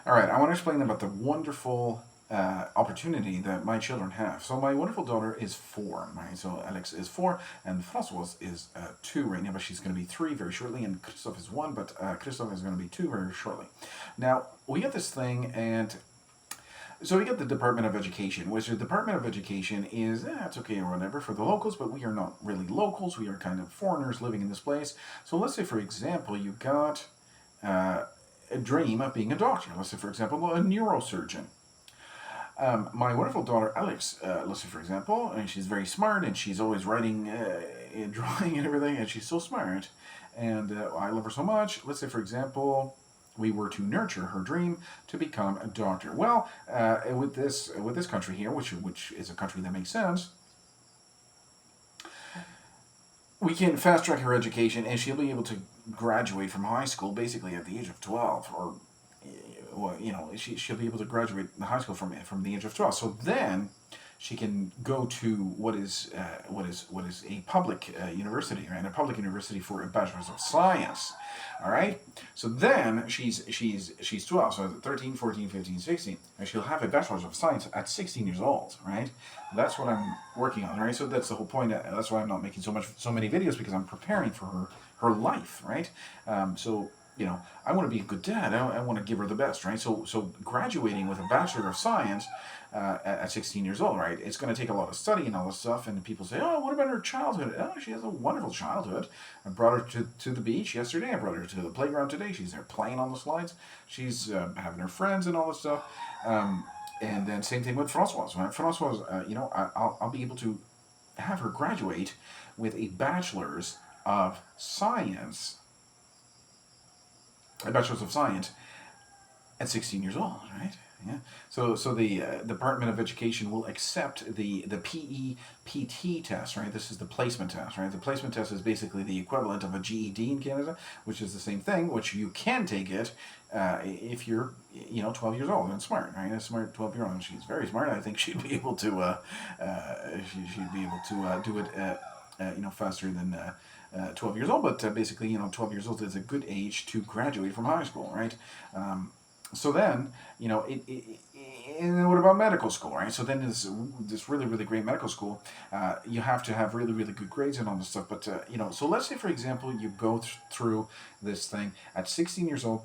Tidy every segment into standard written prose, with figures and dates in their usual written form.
All right, I want to explain about the wonderful opportunity that my children have. So my wonderful daughter is 4, right? So Alex is 4, and Françoise is 2 right now, but she's going to be 3 very shortly, and Christophe is 1, but Christophe is going to be 2 very shortly. Now we get this thing, and so we get the Department of Education, which the Department of Education is, it's okay or whatever for the locals, but we are not really locals. We are kind of foreigners living in this place. So let's say, for example, you got a dream of being a doctor. Let's say, for example, a neurosurgeon. My wonderful daughter Alex, let's say, for example, and she's very smart, and she's always writing and drawing and everything, and she's so smart, and I love her so much. Let's say, for example, we were to nurture her dream to become a doctor. Well, with this country here, which is a country that makes sense, we can fast track her education, and she'll be able to graduate from high school basically at the age of 12, or well, she'll be able to graduate high school from the age of 12. So then she can go to what is a public university, right? A public university for a bachelor's of science. All right. So then she's 12, so 13, 14, 15, 16, and she'll have a bachelor's of science at 16 years old, right? That's what I'm working on, right? So that's the whole point. That's why I'm not making so many videos, because I'm preparing for her life, right? So I want to be a good dad. I want to give her the best, right? So graduating with a Bachelor of Science at 16 years old, right? It's going to take a lot of study and all this stuff. And people say, oh, what about her childhood? Oh, she has a wonderful childhood. I brought her to the beach yesterday. I brought her to the playground today. She's there playing on the slides. She's having her friends and all this stuff. And then same thing with Françoise. Right? Françoise, I'll be able to have her graduate with a Bachelor's of Science, a Bachelor's of Science at 16 years old, right? Yeah. So the Department of Education will accept the PEPT test, right? This is the placement test, right? The placement test is basically the equivalent of a GED in Canada, which is the same thing, which you can take it if you're 12 years old and smart, right? A smart 12-year-old, and she's very smart. I think she'd be able to she'd be able to do it faster than 12 years old, but basically, 12 years old is a good age to graduate from high school, right? So then, and then what about medical school, right? So then this really, really great medical school, you have to have really, really good grades and all this stuff. But, so let's say, for example, you go through this thing at 16 years old,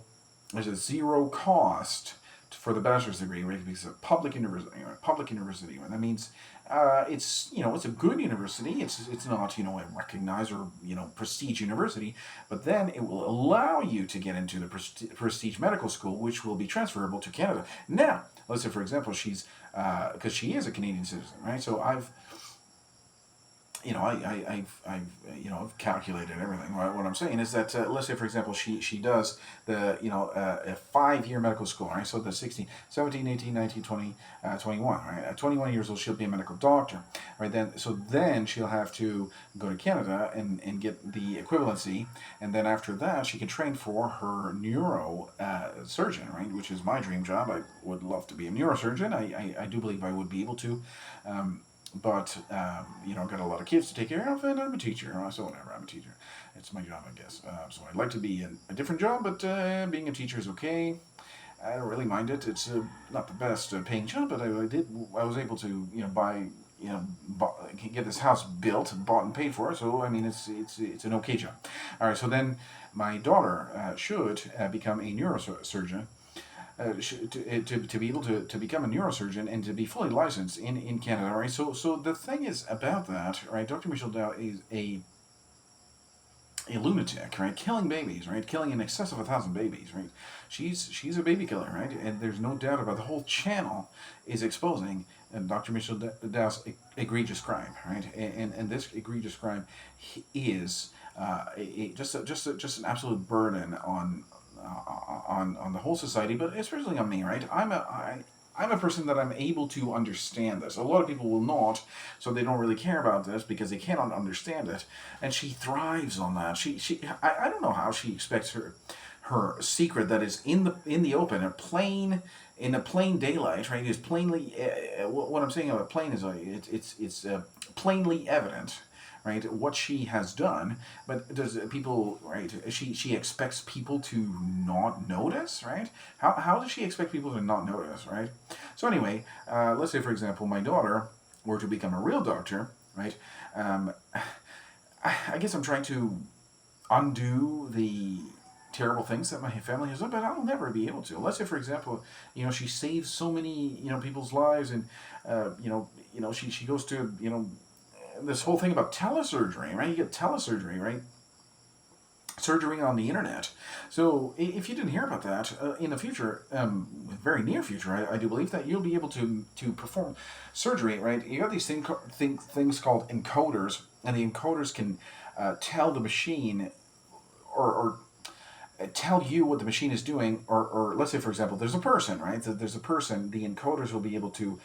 there's a zero cost for the bachelor's degree, right? Because it's a public university, right? Public university. And that means it's a good university. It's not a recognized or prestige university, but then it will allow you to get into the prestige medical school, which will be transferable to Canada. Now, let's say, for example, she's because she is a Canadian citizen, right? So I've calculated everything. Right? What I'm saying is that let's say, for example, she does the a 5-year medical school, right? So the 16, 17, 18, 19, 20, 21, right? At 21 years old, she'll be a medical doctor, right? Then she'll have to go to Canada and get the equivalency, and then after that, she can train for her neuro surgeon, right? Which is my dream job. I would love to be a neurosurgeon. I do believe I would be able to. But got a lot of kids to take care of, and I'm a teacher, so whatever. I'm a teacher. It's my job, I guess. So I'd like to be in a different job, but being a teacher is okay. I don't really mind it. It's not the best paying job, but I was able to buy get this house built, bought and paid for. So I mean, it's an okay job. All right. So then my daughter should become a neurosurgeon, to be able to become a neurosurgeon and to be fully licensed in Canada, right? So the thing is about that, right? Dr. Michelle Dow is a lunatic, right? Killing babies, right? Killing in excess of 1,000 babies, right? She's a baby killer, right? And there's no doubt about the whole channel is exposing Dr. Michelle Dow's egregious crime, right? And this egregious crime is just an absolute burden on the whole society, but especially on me, right? I'm a person that I'm able to understand this. A lot of people will not, so they don't really care about this because they cannot understand it. And she thrives on that. I don't know how she expects her secret that is in the open, in a plain daylight, right? Is plainly what I'm saying about plain is it's plainly evident, right, what she has done, but does people, right, she expects people to not notice, right? How does she expect people to not notice, right? So anyway, let's say, for example, my daughter were to become a real doctor, right? Um, I guess I'm trying to undo the terrible things that my family has done, but I'll never be able to. Let's say, for example, she saves so many, people's lives, and she goes to, this whole thing about telesurgery, right? You get telesurgery, right? Surgery on the internet. So if you didn't hear about that, in the future, very near future, I do believe that you'll be able to perform surgery, right? You got these things called encoders, and the encoders can tell the machine, or tell you what the machine is doing, or let's say, for example, there's a person, right? There's a person. The encoders will be able to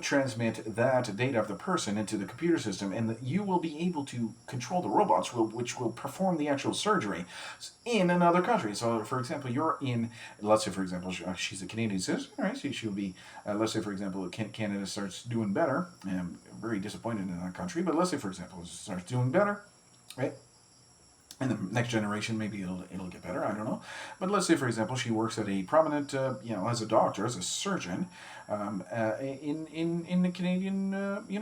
transmit that data of the person into the computer system, and you will be able to control the robots, which will perform the actual surgery in another country. So, for example, you're in, let's say, for example, she's a Canadian citizen, right? So she'll be, let's say, for example, Canada starts doing better. I'm very disappointed in that country, but let's say, for example, it starts doing better, right? In the next generation, maybe it'll get better. I don't know, but let's say, for example, she works at a prominent, as a doctor, as a surgeon, in the Canadian,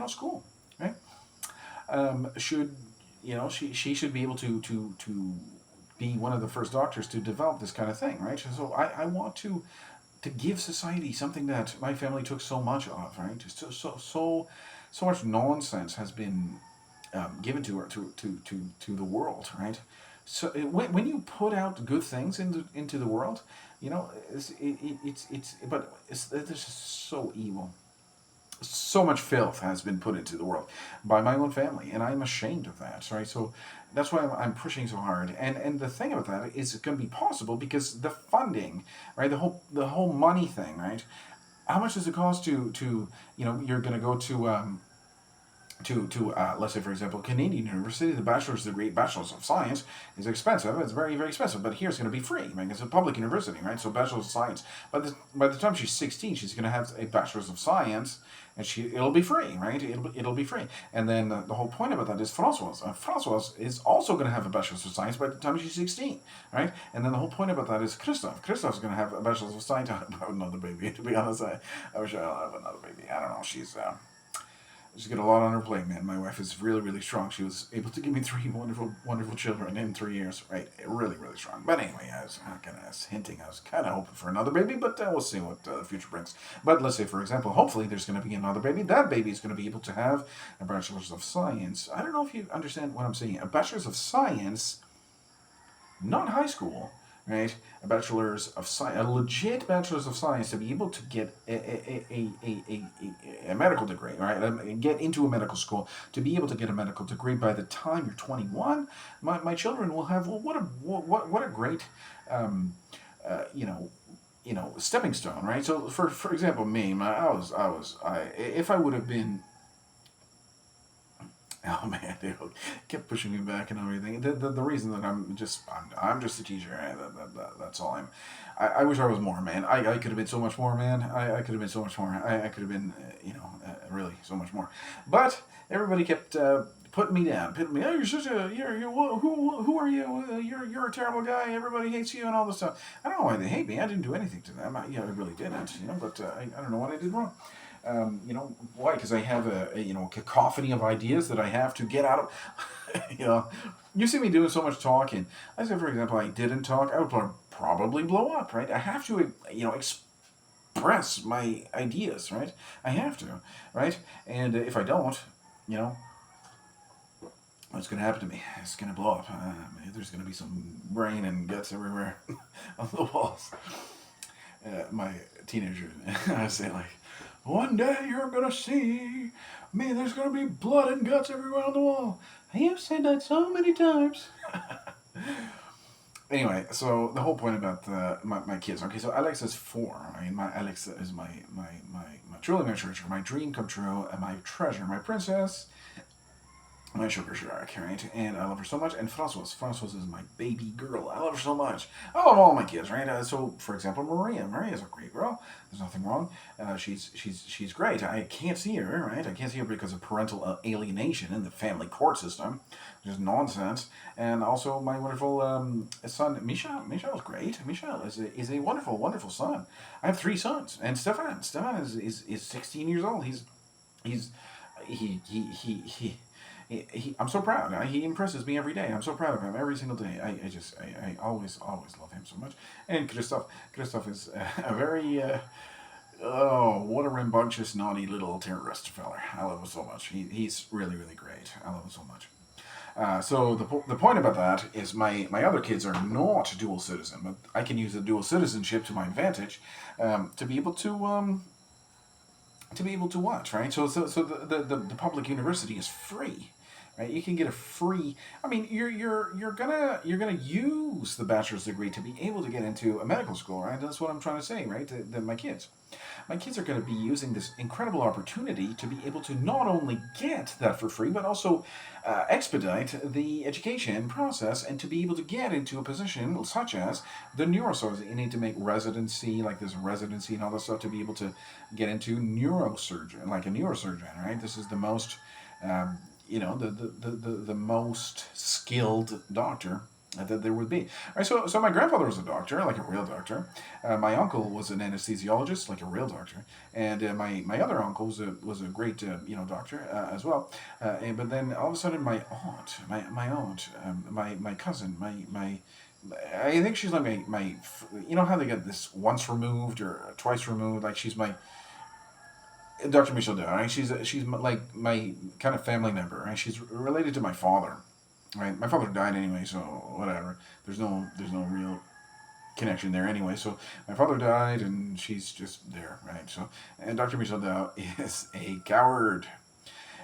school, right? Should she should be able to be one of the first doctors to develop this kind of thing, right? So I want to give society something that my family took so much of, right? Just so much nonsense has been given to her to the world, right? So when you put out good things into the world, this is so evil. So much filth has been put into the world by my own family, and I'm ashamed of that, right? So that's why I'm pushing so hard. And the thing about that is, it's going to be possible because the funding, right? The whole money thing, right? How much does it cost to you're going to go to let's say, for example, Canadian University, the bachelor's degree, bachelor's of science, is expensive. It's very, very expensive. But here it's going to be free. I mean, it's a public university, right? So bachelor's of science. But by the time she's 16, she's going to have a bachelor's of science, and it'll be free, right? It'll be free. And then the whole point about that is Francoise. Francoise is also going to have a bachelor's of science by the time she's 16, right? And then the whole point about that is Christophe. Christophe's going to have a bachelor's of science. I have another baby. To be honest, I wish I'll have another baby. I don't know. She's got a lot on her plate, man. My wife is really, really strong. She was able to give me 3 wonderful, wonderful children in 3 years. Right, really, really strong. But anyway, I was hinting. I was kind of hoping for another baby, but we'll see what the future brings. But let's say, for example, hopefully there's going to be another baby. That baby is going to be able to have a bachelor's of science. I don't know if you understand what I'm saying. A bachelor's of science, not high school, right? A bachelor's of science, a legit bachelor's of science, to be able to get a medical degree, right? Get into a medical school, to be able to get a medical degree by the time you're 21. My children will have, well, what a great, you know, stepping stone, right? So for example, me, if I would have been, oh man, they kept pushing me back and everything. The reason that I'm just a teacher. That's all I'm. I wish I was more, man. I could have been so much more, man. I could have been so much more. I could have been, really so much more. But everybody kept putting me down, Oh, you're such a you're who are you? You're a terrible guy. Everybody hates you and all this stuff. I don't know why they hate me. I didn't do anything to them. I really didn't. But I don't know what I did wrong. Why? Because I have a cacophony of ideas that I have to get out of. You see me doing so much talking. I said, for example, I didn't talk, I would probably blow up, right? I have to, express my ideas, right? I have to, right? And if I don't, you know, what's going to happen to me? It's going to blow up. There's going to be some brain and guts everywhere on the walls. My teenager, I say, like, one day you're gonna see me. There's gonna be blood and guts everywhere on the wall. You've said that so many times. Anyway, so the whole point about my kids. Okay, so Alex is 4. I mean, Alex is my truly my treasure, my dream come true, and my treasure, my princess. my sugar shark, right? And I love her so much. And Francoise is my baby girl. I love her so much. I love all my kids, right? So, for example, Maria is a great girl. There's nothing wrong. She's great. I can't see her, right? I can't see her because of parental alienation in the family court system, which is nonsense. And also my wonderful son, Michel. Michel is great. Michel is a wonderful, wonderful son. I have three sons, and Stefan is 16 years old. He's he he he he I'm so proud. He impresses me every day. I'm so proud of him every single day. I always love him so much. And Christoph is a very oh, what a rambunctious, naughty little terrorist feller. I love him so much. He's really really great. I love him so much. So the point about that is my other kids are not dual citizen, but I can use the dual citizenship to my advantage to be able to watch, right? So the public university is free, right? You can get a free. I mean, you're gonna use the bachelor's degree to be able to get into a medical school, right? That's what I'm trying to say, right? My kids are going to be using this incredible opportunity to be able to not only get that for free, but also expedite the education process and to be able to get into a position such as the neurosurgeon. You need to make residency, like this residency and all this stuff, to be able to get into neurosurgeon, like a neurosurgeon, right? This is the most, the most skilled doctor that there would be. All right, so my grandfather was a doctor, like a real doctor. My uncle was an anesthesiologist, like a real doctor, and my other uncle was a great doctor as well. But then all of a sudden, my aunt, my cousin, my I think she's like my you know how they get this once removed or twice removed, like she's my Dr. Michelle Dow, right? She's like my kind of family member, right? She's related to my father, right? My father died anyway, so whatever. There's no real connection there anyway. So my father died, and she's just there, right? So, and Dr. Michelle Dow is a coward,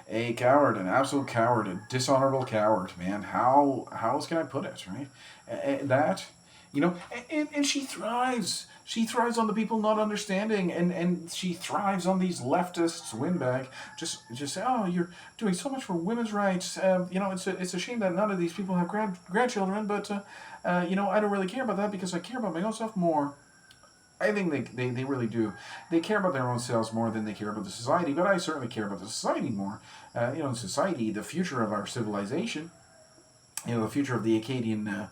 an absolute coward, a dishonorable coward, man. How else can I put it, right? That, and she thrives. She thrives on the people not understanding, and she thrives on these leftists, windbag. Just say, oh, you're doing so much for women's rights. It's a shame that none of these people have grandchildren, but I don't really care about that because I care about my own stuff more. I think they really do. They care about their own selves more than they care about the society, but I certainly care about the society more. In society, the future of our civilization, the future of the Acadian,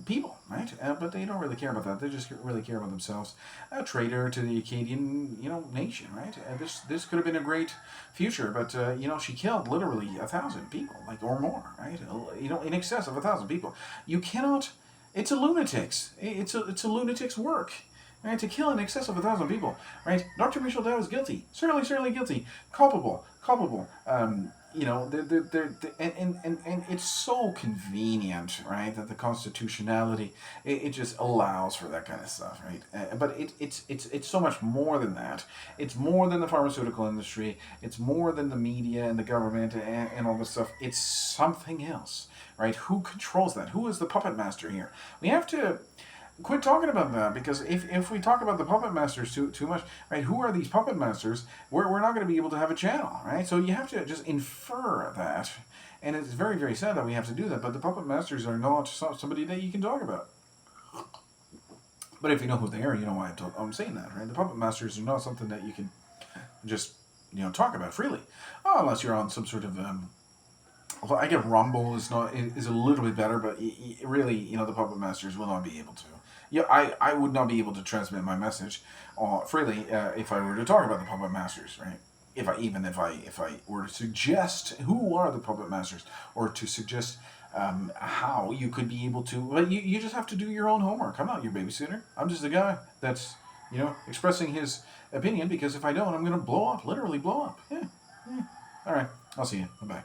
people, right? But they don't really care about that. They just really care about themselves. A traitor to the Acadian, nation, right? This could have been a great future, but she killed literally 1,000 people, like or more, right? In excess of 1,000 people. You cannot. It's a lunatic's. It's a lunatic's work. Right, to kill in excess of 1,000 people, right? Dr. Michel Dow is guilty, certainly guilty, culpable. And it's so convenient, right, that the constitutionality it just allows for that kind of stuff, right? But it's so much more than that. It's more than the pharmaceutical industry. It's more than the media and the government and all this stuff. It's something else, right? Who controls that? Who is the puppet master here? We have to quit talking about that, because if we talk about the puppet masters too much, right? Who are these puppet masters? We're not going to be able to have a channel, right? So you have to just infer that, and it's very very sad that we have to do that. But the puppet masters are not somebody that you can talk about. But if you know who they are, you know why I'm saying that, right? The puppet masters are not something that you can just talk about freely, unless you're on some sort of well, I get Rumble is a little bit better, but really, the puppet masters will not be able to. Yeah, I would not be able to transmit my message freely if I were to talk about the puppet masters, right? If I were to suggest who are the puppet masters, or to suggest how you could be able to, but you just have to do your own homework. I'm not your babysitter. I'm just a guy that's expressing his opinion, because if I don't, I'm gonna blow up, literally blow up. Yeah. All right. I'll see you. Bye bye.